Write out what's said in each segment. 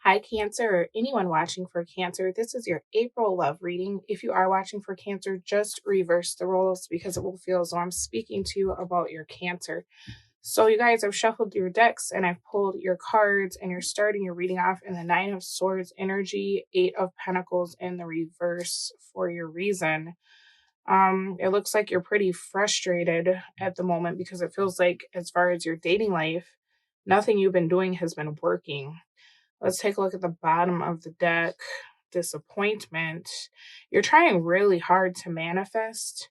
Hi, Cancer, or anyone watching for Cancer. This is your April love reading. If you are watching for Cancer, just reverse the roles because it will feel as though I'm speaking to you about your Cancer. So, you guys, I've shuffled your decks and I've pulled your cards, and you're starting your reading off in the Nine of Swords energy, Eight of Pentacles in the reverse for your reason. It looks like you're pretty frustrated at the moment because it feels like, as far as your dating life, nothing you've been doing has been working. Let's take a look at the bottom of the deck. Disappointment. You're trying really hard to manifest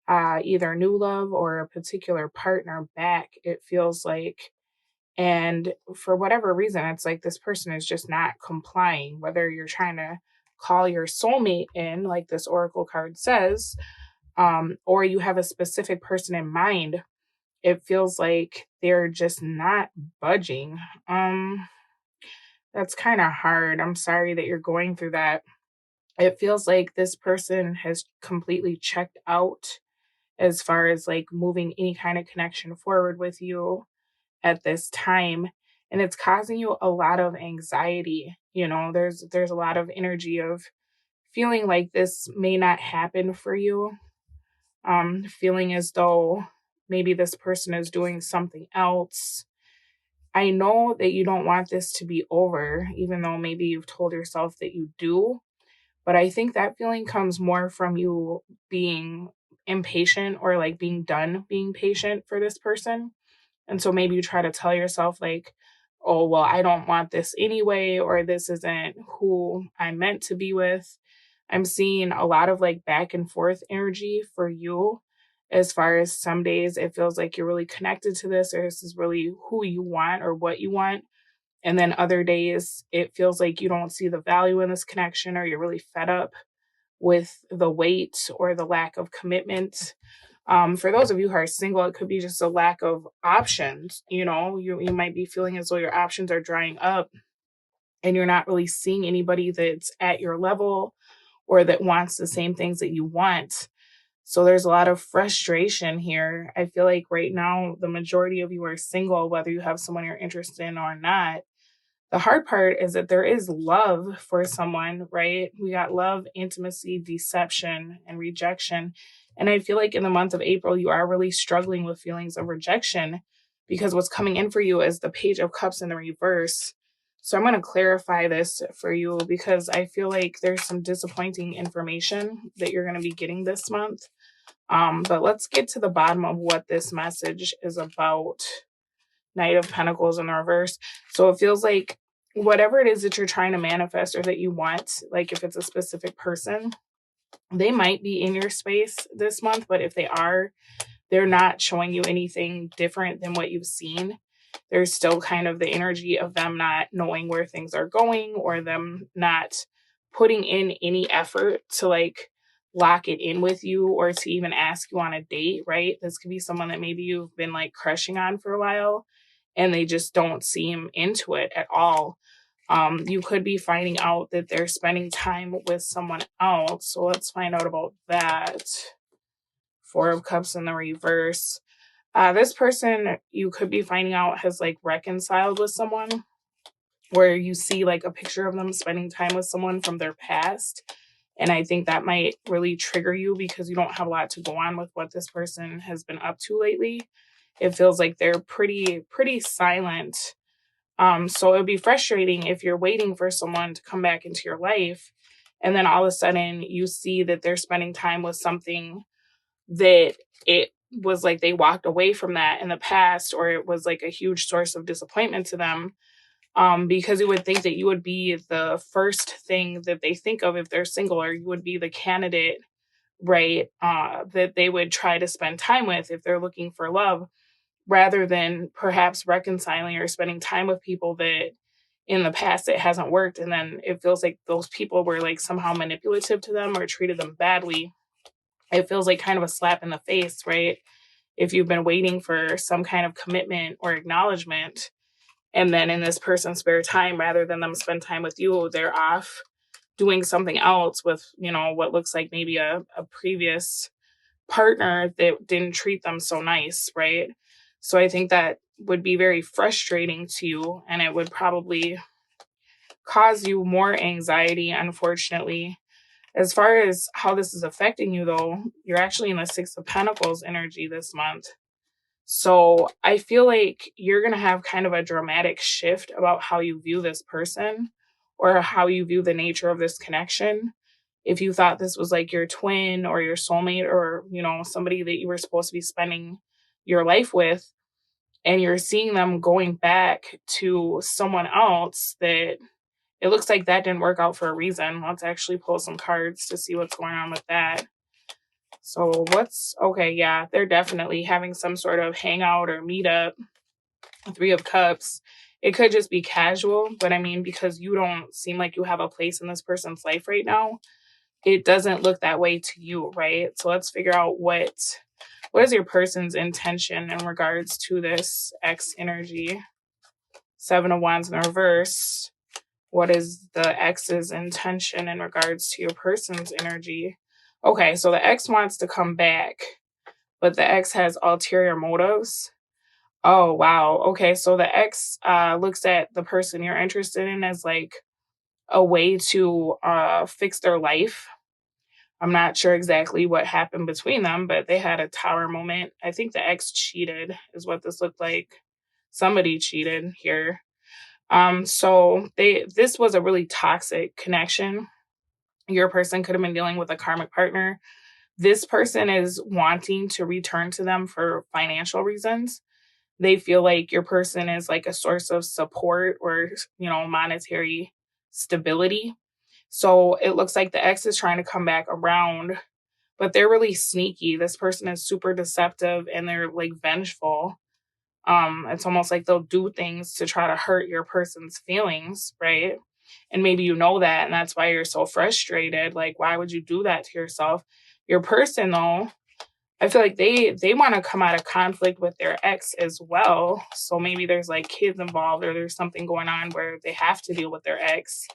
either new love or a particular partner back, it feels like. And for whatever reason, it's like this person is just not complying, whether you're trying to call your soulmate in, like this oracle card says, or you have a specific person in mind. It feels like they're just not budging. That's kind of hard. I'm sorry that you're going through that. It feels like this person has completely checked out as far as like moving any kind of connection forward with you at this time, and it's causing you a lot of anxiety. There's a lot of energy of feeling like this may not happen for you, feeling as though maybe this person is doing something else. I know that you don't want this to be over, even though maybe you've told yourself that you do. But I think that feeling comes more from you being impatient, or like being done being patient for this person. And so maybe you try to tell yourself, like, oh, well, I don't want this anyway, or this isn't who I'm meant to be with. I'm seeing a lot of like back and forth energy for you. As far as some days, it feels like you're really connected to this, or this is really who you want or what you want. And then other days, it feels like you don't see the value in this connection, or you're really fed up with the wait or the lack of commitment. For those of you who are single, it could be just a lack of options. You might be feeling as though your options are drying up, and you're not really seeing anybody that's at your level or that wants the same things that you want. So there's a lot of frustration here. I feel like right now, the majority of you are single, whether you have someone you're interested in or not. The hard part is that there is love for someone, right? We got love, intimacy, deception, and rejection. And I feel like in the month of April, you are really struggling with feelings of rejection, because what's coming in for you is the Page of Cups in the reverse. So I'm going to clarify this for you, because I feel like there's some disappointing information that you're going to be getting this month. But let's get to the bottom of what this message is about. Knight of Pentacles in the reverse. So it feels like whatever it is that you're trying to manifest or that you want, like if it's a specific person, they might be in your space this month, but if they are, they're not showing you anything different than what you've seen. There's still kind of the energy of them not knowing where things are going, or them not putting in any effort to like lock it in with you, or to even ask you on a date, right? This could be someone that maybe you've been like crushing on for a while, and they just don't seem into it at all. You could be finding out that they're spending time with someone else. So let's find out about that. Four of Cups in the reverse. This person, you could be finding out, has like reconciled with someone, where you see like a picture of them spending time with someone from their past. And I think that might really trigger you, because you don't have a lot to go on with what this person has been up to lately. It feels like they're pretty silent. So it would be frustrating if you're waiting for someone to come back into your life, and then all of a sudden you see that they're spending time with something that it was like they walked away from that in the past, or it was like a huge source of disappointment to them. Because you would think that you would be the first thing that they think of if they're single, or you would be the candidate, right? That they would try to spend time with if they're looking for love, rather than perhaps reconciling or spending time with people that in the past it hasn't worked. And then it feels like those people were like somehow manipulative to them or treated them badly. It feels like kind of a slap in the face, right? If you've been waiting for some kind of commitment or acknowledgement, and then in this person's spare time, rather than them spend time with you, they're off doing something else with, what looks like maybe a previous partner that didn't treat them so nice, right? So I think that would be very frustrating to you, and it would probably cause you more anxiety, unfortunately. As far as how this is affecting you, though, you're actually in the Six of Pentacles energy this month. So I feel like you're going to have kind of a dramatic shift about how you view this person or how you view the nature of this connection. If you thought this was like your twin or your soulmate or, somebody that you were supposed to be spending your life with, and you're seeing them going back to someone else, that it looks like that didn't work out for a reason. Let's actually pull some cards to see what's going on with that. So okay, yeah, they're definitely having some sort of hangout or meetup. Three of Cups. It could just be casual, but I mean, because you don't seem like you have a place in this person's life right now, it doesn't look that way to you, right? So let's figure out what is your person's intention in regards to this X energy. Seven of Wands in reverse. What is the X's intention in regards to your person's energy? Okay, so the X wants to come back, but the X has ulterior motives. Oh, wow. Okay, so the X looks at the person you're interested in as like a way to fix their life. I'm not sure exactly what happened between them, but they had a tower moment. I think the X cheated, is what this looked like. Somebody cheated here. So this was a really toxic connection. Your person could have been dealing with a karmic partner. This person is wanting to return to them for financial reasons. They feel like your person is like a source of support or, monetary stability. So it looks like the ex is trying to come back around, but they're really sneaky. This person is super deceptive and they're like vengeful. It's almost like they'll do things to try to hurt your person's feelings, right? And maybe you know that, and that's why you're so frustrated. Like, why would you do that to yourself? Your person, though, I feel like they want to come out of conflict with their ex as well. So maybe there's like kids involved or there's something going on where they have to deal with their ex.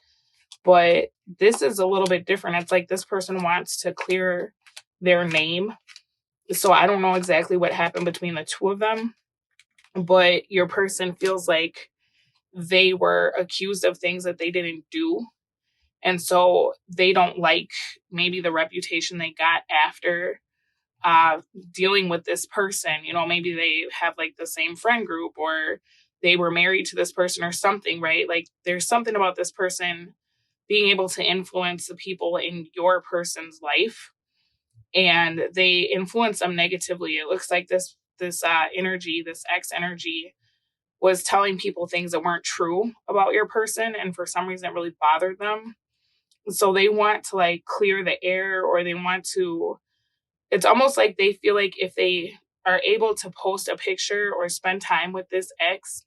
But this is a little bit different. It's like this person wants to clear their name. So I don't know exactly what happened between the two of them, but your person feels like they were accused of things that they didn't do. And so they don't like maybe the reputation they got after dealing with this person. Maybe they have like the same friend group or they were married to this person or something, right? Like there's something about this person being able to influence the people in your person's life, and they influence them negatively. It looks like this energy, this X energy, was telling people things that weren't true about your person, and for some reason it really bothered them. So they want to like clear the air, or they want to, it's almost like they feel like if they are able to post a picture or spend time with this ex,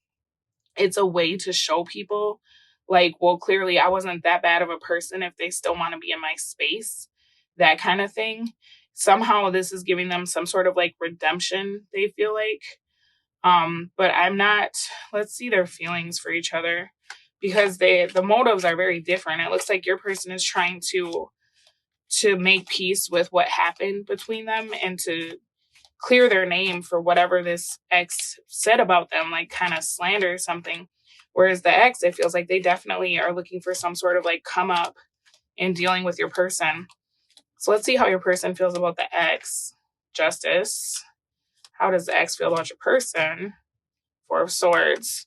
it's a way to show people like, well, clearly I wasn't that bad of a person if they still want to be in my space, that kind of thing. Somehow this is giving them some sort of like redemption, they feel like. But I'm not, let's see their feelings for each other, because the motives are very different. It looks like your person is trying to make peace with what happened between them and to clear their name for whatever this ex said about them, like kind of slander or something. Whereas the ex, it feels like they definitely are looking for some sort of like come up in dealing with your person. So let's see how your person feels about the ex. Justice. How does the ex feel about your person? Four of Swords.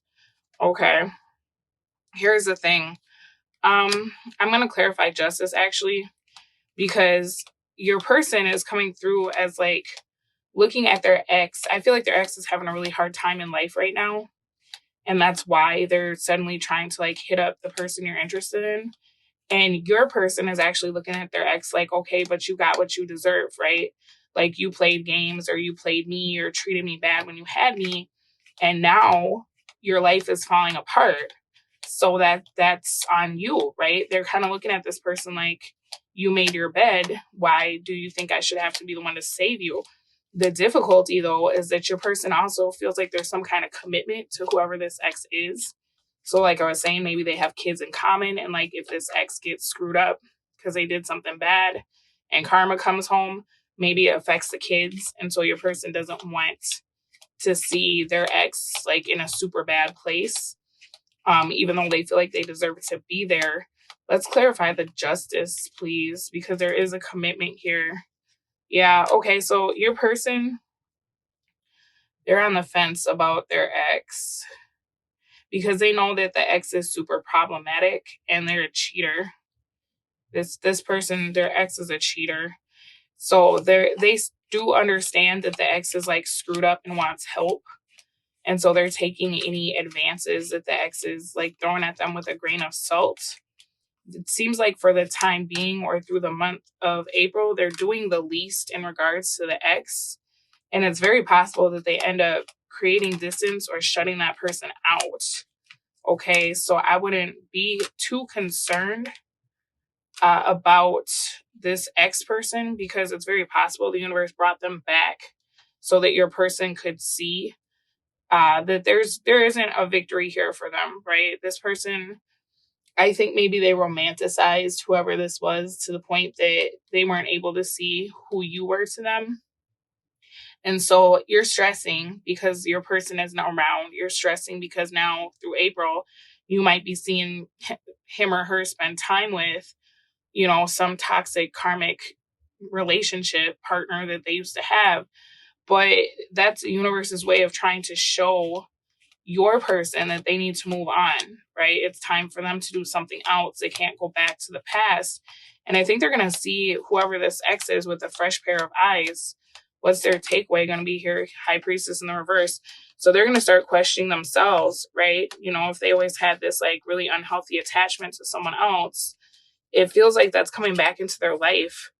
Okay. Here's the thing. I'm going to clarify justice actually, because your person is coming through as like looking at their ex. I feel like their ex is having a really hard time in life right now. And that's why they're suddenly trying to like hit up the person you're interested in. And your person is actually looking at their ex like, okay, but you got what you deserve, right? Like you played games or you played me or treated me bad when you had me. And now your life is falling apart. So that's on you, right? They're kind of looking at this person like, you made your bed. Why do you think I should have to be the one to save you? The difficulty, though, is that your person also feels like there's some kind of commitment to whoever this ex is. So, like I was saying, maybe they have kids in common. And, like, if this ex gets screwed up because they did something bad and karma comes home, maybe it affects the kids. And so your person doesn't want to see their ex, like, in a super bad place. even though they feel like they deserve to be there. Let's clarify the justice, please, because there is a commitment here. Yeah, okay, so your person, they're on the fence about their ex because they know that the ex is super problematic and they're a cheater. This person, their ex is a cheater. So they do understand that the ex is like screwed up and wants help. And so they're taking any advances that the ex is like throwing at them with a grain of salt. It seems like for the time being or through the month of April, they're doing the least in regards to the ex. And it's very possible that they end up creating distance or shutting that person out. Okay, so I wouldn't be too concerned about this ex person because it's very possible the universe brought them back so that your person could see that there isn't a victory here for them, right? This person, I think maybe they romanticized whoever this was to the point that they weren't able to see who you were to them. And so you're stressing because your person is not around. You're stressing because now through April, you might be seeing him or her spend time with, some toxic karmic relationship partner that they used to have. But that's the universe's way of trying to show your person that they need to move on, right? It's time for them to do something else. They can't go back to the past. And I think they're going to see whoever this ex is with a fresh pair of eyes. What's their takeaway going to be here? High Priestess in the reverse. So they're going to start questioning themselves, right? If they always had this like really unhealthy attachment to someone else, it feels like that's coming back into their life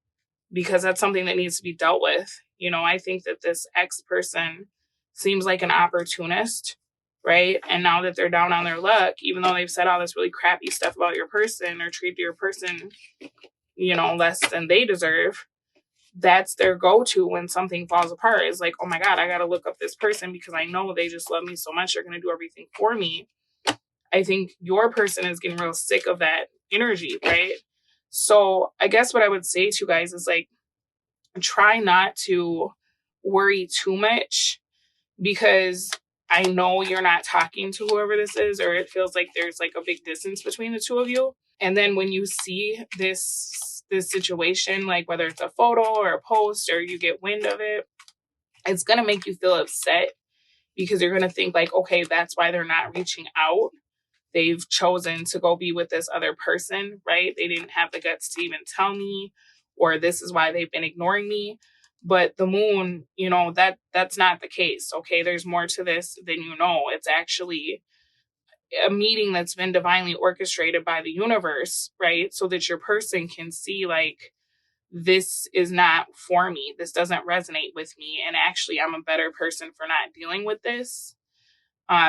because that's something that needs to be dealt with. I think that this ex person seems like an opportunist, right? And now that they're down on their luck, even though they've said all this really crappy stuff about your person or treated your person, less than they deserve, that's their go-to when something falls apart. Is like, oh my God, I got to look up this person because I know they just love me so much. They're going to do everything for me. I think your person is getting real sick of that energy, right? So I guess what I would say to you guys is like, try not to worry too much because I know you're not talking to whoever this is, or it feels like there's like a big distance between the two of you. And then when you see this situation, like whether it's a photo or a post or you get wind of it, it's going to make you feel upset because you're going to think like, okay, that's why they're not reaching out. They've chosen to go be with this other person, right? They didn't have the guts to even tell me, or this is why they've been ignoring me. But the moon, that's not the case. Okay, there's more to this than you know. It's actually a meeting that's been divinely orchestrated by the universe, right? So that your person can see like, this is not for me. This doesn't resonate with me. And actually, I'm a better person for not dealing with this.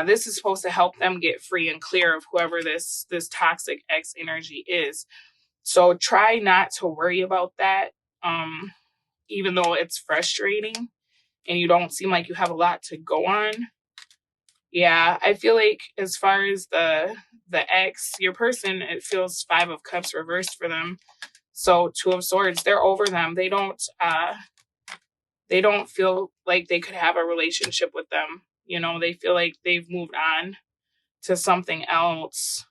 This is supposed to help them get free and clear of whoever this toxic ex energy is. So try not to worry about that, even though it's frustrating and you don't seem like you have a lot to go on. Yeah, I feel like as far as the ex, your person, it feels 5 of Cups reversed for them. So 2 of Swords, they're over them. They don't feel like they could have a relationship with them. They feel like they've moved on to something else.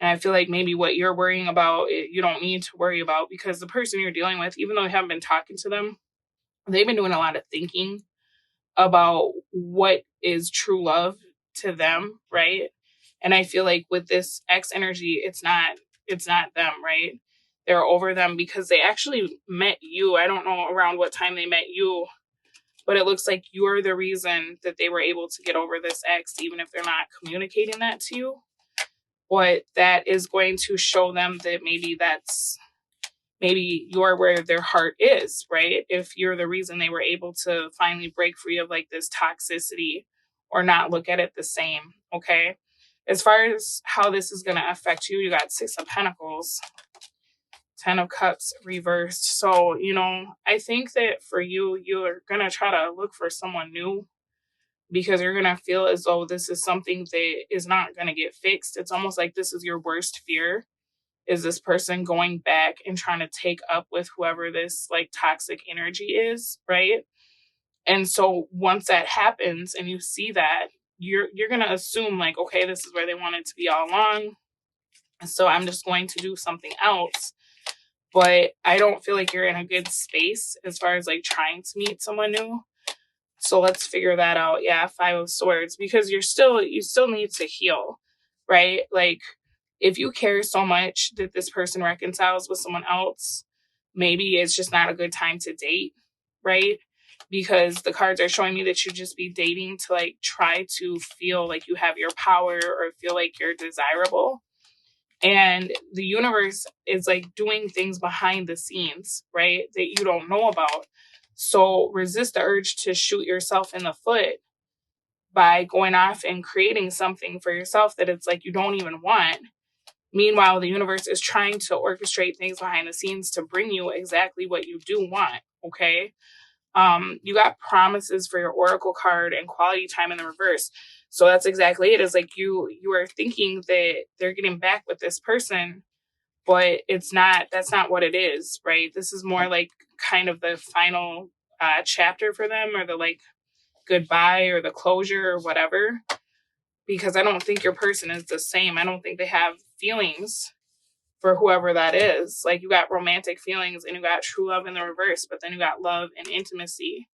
And I feel like maybe what you're worrying about, you don't need to worry about because the person you're dealing with, even though you haven't been talking to them, they've been doing a lot of thinking about what is true love to them, right? And I feel like with this X energy, it's not them, right? They're over them because they actually met you. I don't know around what time they met you, but it looks like you're the reason that they were able to get over this ex, even if they're not communicating that to you. But that is going to show them that maybe you're where their heart is, right? If you're the reason they were able to finally break free of like this toxicity or not look at it the same, okay? As far as how this is going to affect you, you got 6 of Pentacles, 10 of Cups reversed. So, I think that for you, you're going to try to look for someone new because you're going to feel as though this is something that is not going to get fixed. It's almost like this is your worst fear, is this person going back and trying to take up with whoever this like toxic energy is, right? And so once that happens and you see that, you're going to assume like, okay, this is where they want it to be all along. So I'm just going to do something else. But I don't feel like you're in a good space as far as like trying to meet someone new. So let's figure that out. Yeah, 5 of Swords, because you still need to heal, right? Like if you care so much that this person reconciles with someone else, maybe it's just not a good time to date, right? Because the cards are showing me that you just be dating to like try to feel like you have your power or feel like you're desirable. And the universe is like doing things behind the scenes, right? That you don't know about. So resist the urge to shoot yourself in the foot by going off and creating something for yourself that it's like you don't even want. Meanwhile, the universe is trying to orchestrate things behind the scenes to bring you exactly what you do want. Okay. You got promises for your oracle card and quality time in the reverse. So that's exactly it. Is like you are thinking that they're getting back with this person, but it's not. That's not what it is, right? This is more like kind of the final chapter for them, or the like goodbye or the closure or whatever. Because I don't think your person is the same. I don't think they have feelings for whoever that is. Like you got romantic feelings and you got true love in the reverse, but then you got love and intimacy.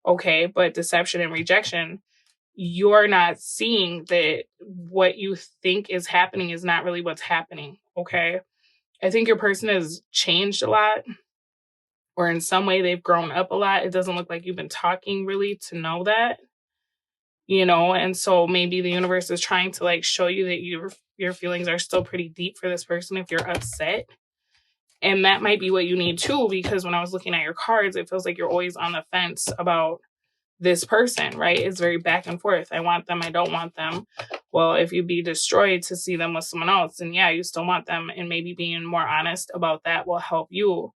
Okay, but deception and rejection, you're not seeing that what you think is happening is not really what's happening. Okay. I think your person has changed a lot, or in some way they've grown up a lot. It doesn't look like you've been talking really to know that, and so maybe the universe is trying to like show you that your feelings are still pretty deep for this person if you're upset. And that might be what you need too, because when I was looking at your cards, it feels like you're always on the fence about this person, right? It's very back and forth. I want them, I don't want them. Well, if you'd be destroyed to see them with someone else, then yeah, you still want them. And maybe being more honest about that will help you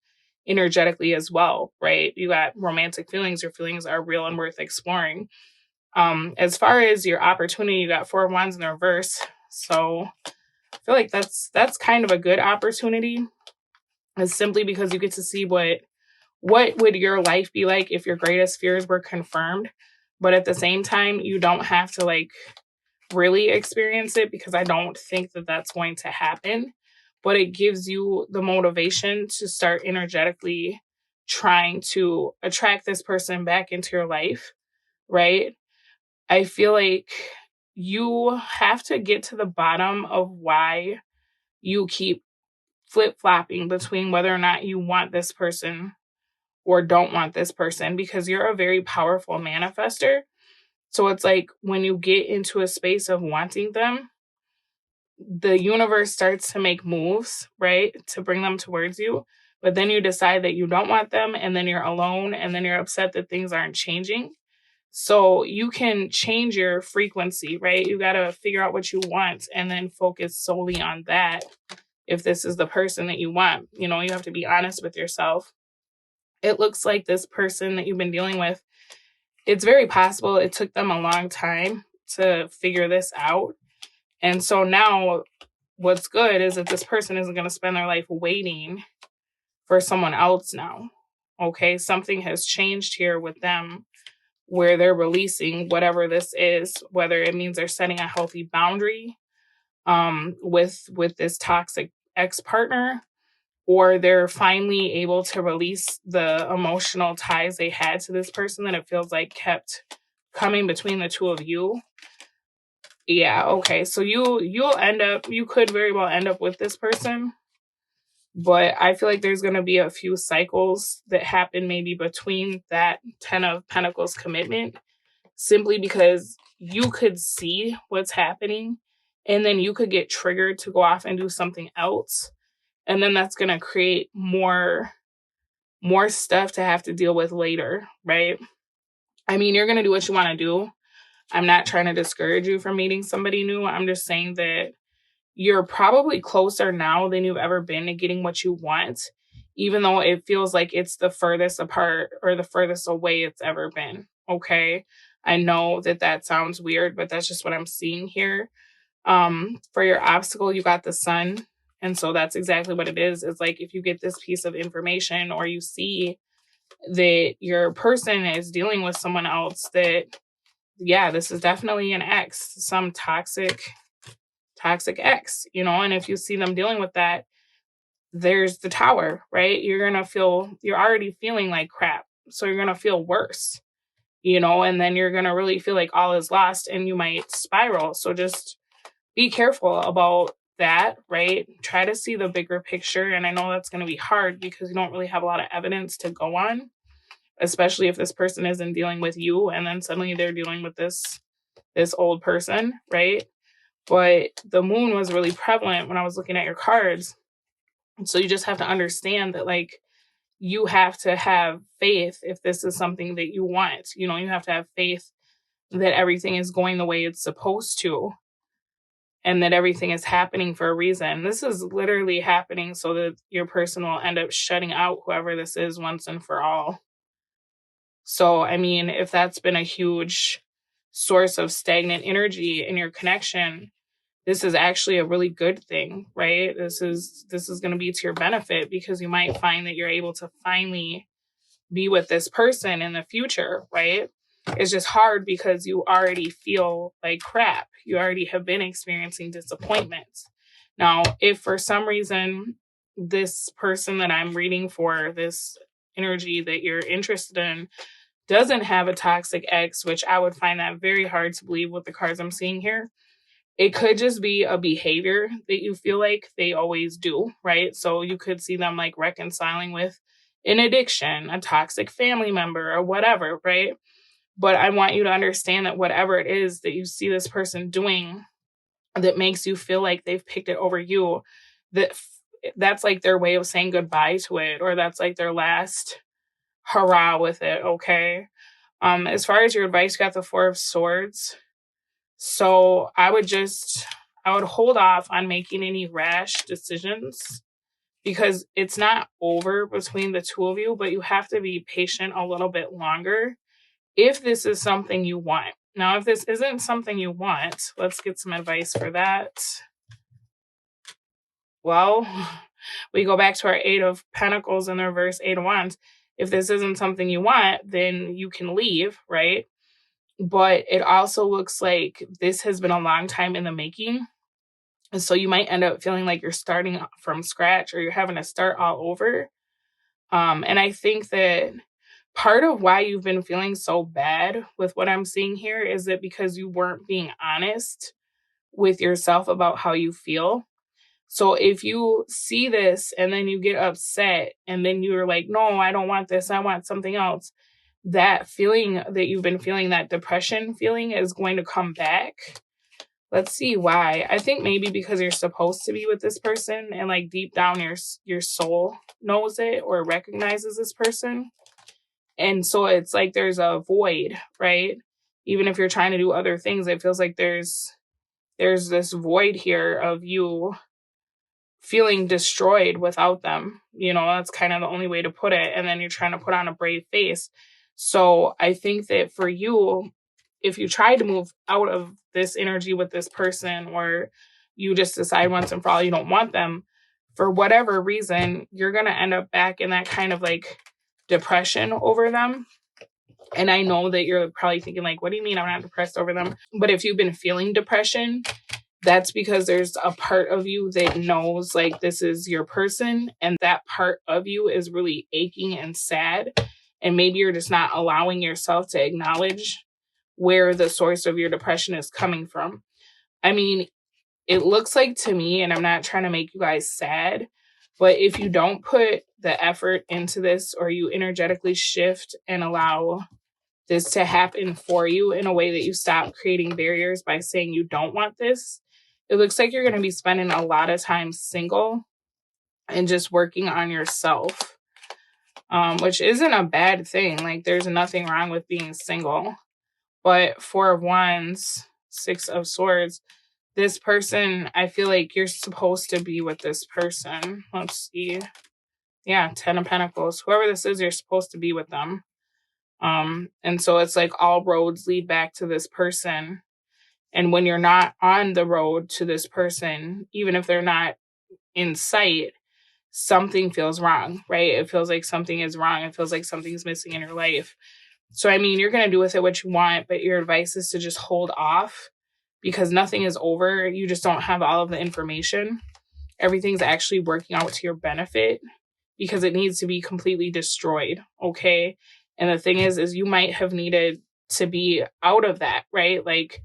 energetically as well, right? You got romantic feelings, your feelings are real and worth exploring. As far as your opportunity, you got 4 of Wands in the reverse. So I feel like that's kind of a good opportunity. It's simply because you get to see what would your life be like if your greatest fears were confirmed. But at the same time, you don't have to like really experience it, because I don't think that that's going to happen. But it gives you the motivation to start energetically trying to attract this person back into your life, right? I feel like you have to get to the bottom of why you keep flip flopping between whether or not you want this person or don't want this person, because you're a very powerful manifester. So it's like when you get into a space of wanting them, the universe starts to make moves, right, to bring them towards you. But then you decide that you don't want them, and then you're alone, and then you're upset that things aren't changing. So you can change your frequency, right? You got to figure out what you want and then focus solely on that. If this is the person that you want, you have to be honest with yourself. It looks like this person that you've been dealing with, it's very possible it took them a long time to figure this out. And so now what's good is that this person isn't going to spend their life waiting for someone else now. Okay, something has changed here with them where they're releasing whatever this is, whether it means they're setting a healthy boundary with this toxic ex-partner, or they're finally able to release the emotional ties they had to this person that it feels like kept coming between the two of you. Yeah, okay. So you could very well end up with this person, but I feel like there's going to be a few cycles that happen maybe between that 10 of Pentacles commitment, simply because you could see what's happening and then you could get triggered to go off and do something else. And then that's going to create more stuff to have to deal with later, right? I mean, you're going to do what you want to do. I'm not trying to discourage you from meeting somebody new. I'm just saying that you're probably closer now than you've ever been to getting what you want, even though it feels like it's the furthest apart or the furthest away it's ever been. Okay. I know that sounds weird, but that's just what I'm seeing here. For your obstacle, you got the Sun. And so that's exactly what it is. It's like if you get this piece of information, or you see that your person is dealing with someone else that yeah, this is definitely an ex, some toxic ex, and if you see them dealing with that, there's the tower, right? You're already feeling like crap. So you're going to feel worse, and then you're going to really feel like all is lost and you might spiral. So just be careful about that, right? Try to see the bigger picture. And I know that's going to be hard because you don't really have a lot of evidence to go on, especially if this person isn't dealing with you and then suddenly they're dealing with this old person, right? But the moon was really prevalent when I was looking at your cards. So you just have to understand that, like, you have to have faith if this is something that you want. You have to have faith that everything is going the way it's supposed to and that everything is happening for a reason. This is literally happening so that your person will end up shutting out whoever this is once and for all. So, I mean, if that's been a huge source of stagnant energy in your connection, this is actually a really good thing, right? This is going to be to your benefit because you might find that you're able to finally be with this person in the future, right? It's just hard because you already feel like crap. You already have been experiencing disappointments. Now, if for some reason this person that I'm reading for, this energy that you're interested in, doesn't have a toxic ex, which I would find that very hard to believe with the cards I'm seeing here, it could just be a behavior that you feel like they always do, right? So you could see them like reconciling with an addiction, a toxic family member, or whatever, right? But I want you to understand that whatever it is that you see this person doing that makes you feel like they've picked it over you, that's like their way of saying goodbye to it, or that's like their last hurrah with it, okay? As far as your advice, you got the Four of Swords. So I would hold off on making any rash decisions because it's not over between the two of you, but you have to be patient a little bit longer if this is something you want. Now, if this isn't something you want, let's get some advice for that. Well, we go back to our Eight of Pentacles in the reverse, Eight of Wands. If this isn't something you want, then you can leave, right? But it also looks like this has been a long time in the making. And so you might end up feeling like you're starting from scratch or you're having to start all over. And I think that part of why you've been feeling so bad with what I'm seeing here is that because you weren't being honest with yourself about how you feel. So if you see this and then you get upset and then you're like, no, I don't want this, I want something else, that feeling that you've been feeling, that depression feeling, is going to come back. Let's see why. I think maybe because you're supposed to be with this person and like deep down your soul knows it or recognizes this person. And so it's like there's a void, right? Even if you're trying to do other things, it feels like there's this void here of you feeling destroyed without them. That's kind of the only way to put it. And then you're trying to put on a brave face. So I think that for you, if you try to move out of this energy with this person, or you just decide once and for all you don't want them, for whatever reason, you're going to end up back in that kind of like depression over them. And I know that you're probably thinking like, what do you mean I'm not depressed over them? But if you've been feeling depression, that's because there's a part of you that knows like this is your person, and that part of you is really aching and sad. And maybe you're just not allowing yourself to acknowledge where the source of your depression is coming from. I mean, it looks like to me, and I'm not trying to make you guys sad, but if you don't put the effort into this, or you energetically shift and allow this to happen for you in a way that you stop creating barriers by saying you don't want this, it looks like you're going to be spending a lot of time single and just working on yourself, which isn't a bad thing. Like, there's nothing wrong with being single. But Four of Wands, Six of Swords, this person, I feel like you're supposed to be with this person. Let's see. Yeah, Ten of Pentacles. Whoever this is, you're supposed to be with them. And so it's like all roads lead back to this person. And when you're not on the road to this person, even if they're not in sight, something feels wrong, right? It feels like something is wrong. It feels like something's missing in your life. So, I mean, you're going to do with it what you want, but your advice is to just hold off because nothing is over. You just don't have all of the information. Everything's actually working out to your benefit because it needs to be completely destroyed. Okay. And the thing is you might have needed to be out of that, right? Like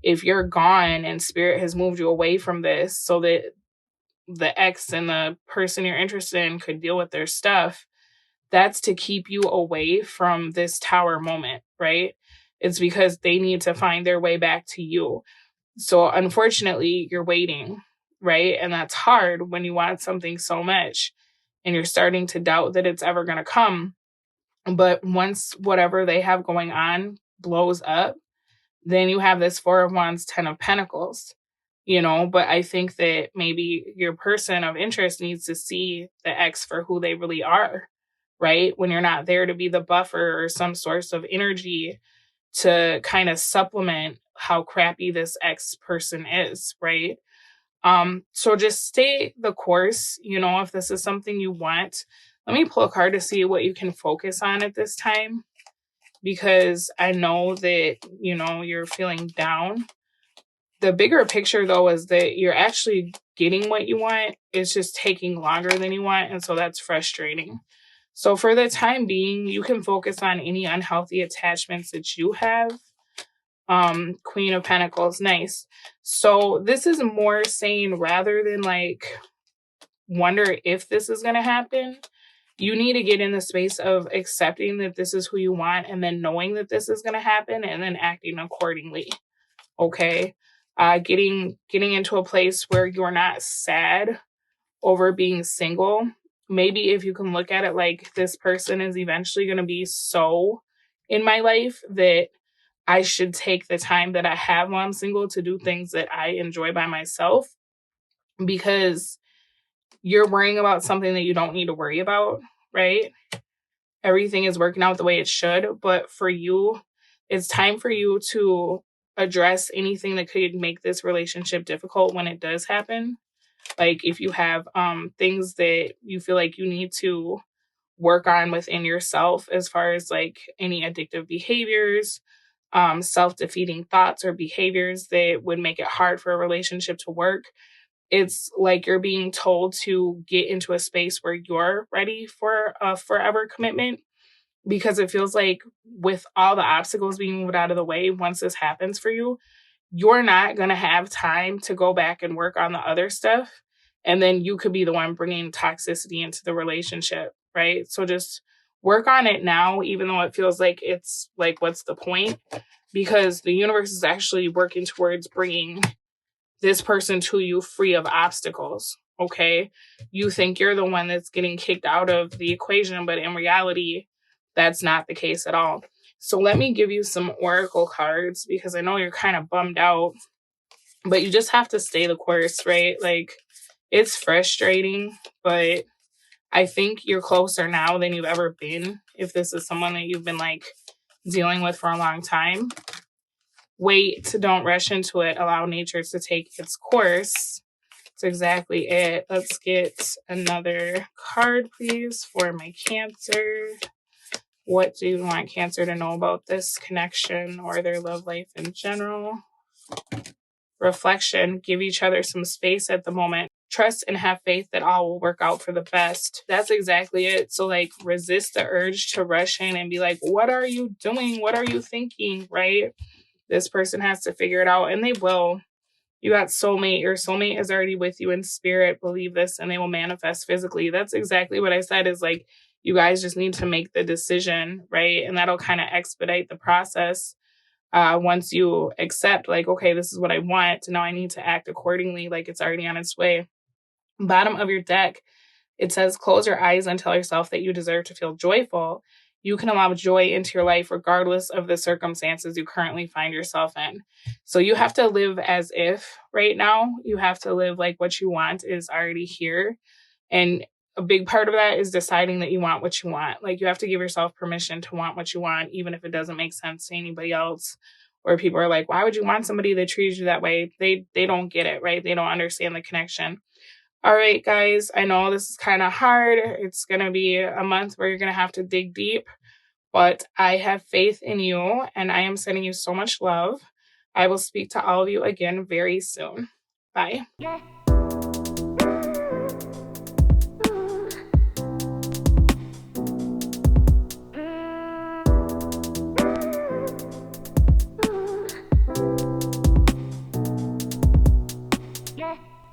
if you're gone and spirit has moved you away from this so that the ex and the person you're interested in could deal with their stuff, that's to keep you away from this tower moment, right? It's because they need to find their way back to you. So unfortunately, you're waiting, right? And that's hard when you want something so much and you're starting to doubt that it's ever going to come. But once whatever they have going on blows up, then you have this Four of Wands, Ten of Pentacles, But I think that maybe your person of interest needs to see the ex for who they really are, right? When you're not there to be the buffer or some source of energy to kind of supplement how crappy this ex person is, right? So just stay the course, if this is something you want. Let me pull a card to see what you can focus on at this time because I know that, you're feeling down. The bigger picture though is that you're actually getting what you want. It's just taking longer than you want. And so that's frustrating. So for the time being, you can focus on any unhealthy attachments that you have. Queen of Pentacles, nice. So this is more saying rather than like wonder if this is going to happen, you need to get in the space of accepting that this is who you want and then knowing that this is going to happen and then acting accordingly. Okay. Getting into a place where you're not sad over being single. Maybe if you can look at it like this person is eventually going to be so in my life that I should take the time that I have while I'm single to do things that I enjoy by myself, because you're worrying about something that you don't need to worry about, right? Everything is working out the way it should. But for you, it's time for you to address anything that could make this relationship difficult when it does happen. Like if you have things that you feel like you need to work on within yourself, as far as like any addictive behaviors, self-defeating thoughts or behaviors that would make it hard for a relationship to work. It's like you're being told to get into a space where you're ready for a forever commitment, because it feels like with all the obstacles being moved out of the way, once this happens for you, you're not going to have time to go back and work on the other stuff. And then you could be the one bringing toxicity into the relationship, right? So just work on it now, even though it feels like it's like, what's the point? Because the universe is actually working towards bringing this person to you free of obstacles. Okay. You think you're the one that's getting kicked out of the equation, but in reality, that's not the case at all. So let me give you some oracle cards because I know you're kind of bummed out, but you just have to stay the course, right? Like it's frustrating, but I think you're closer now than you've ever been. If this is someone that you've been like dealing with for a long time, wait, don't rush into it. Allow nature to take its course. That's exactly it. Let's get another card, please, for my Cancer. What do you want Cancer to know about this connection or their love life in general? Reflection, give each other some space at the moment. Trust and have faith that all will work out for the best. That's exactly it. So like resist the urge to rush in and be like, what are you doing? What are you thinking? Right? This person has to figure it out, and they will. You got soulmate. Your soulmate is already with you in spirit. Believe this, and they will manifest physically. That's exactly what I said, is like, you guys just need to make the decision, right? And that'll kind of expedite the process. Once you accept, like, okay, this is what I want, now I need to act accordingly, like it's already on its way. Bottom of your deck, it says, close your eyes and tell yourself that you deserve to feel joyful. You can allow joy into your life regardless of the circumstances you currently find yourself in. So you have to live as if right now. You have to live like what you want is already here. And a big part of that is deciding that you want what you want. Like you have to give yourself permission to want what you want, even if it doesn't make sense to anybody else. Or people are like, why would you want somebody that treats you that way? They don't get it, right? They don't understand the connection. All right, guys, I know this is kind of hard. It's going to be a month where you're going to have to dig deep, But I have faith in you and I am sending you so much love. I will speak to all of you again very soon. Bye.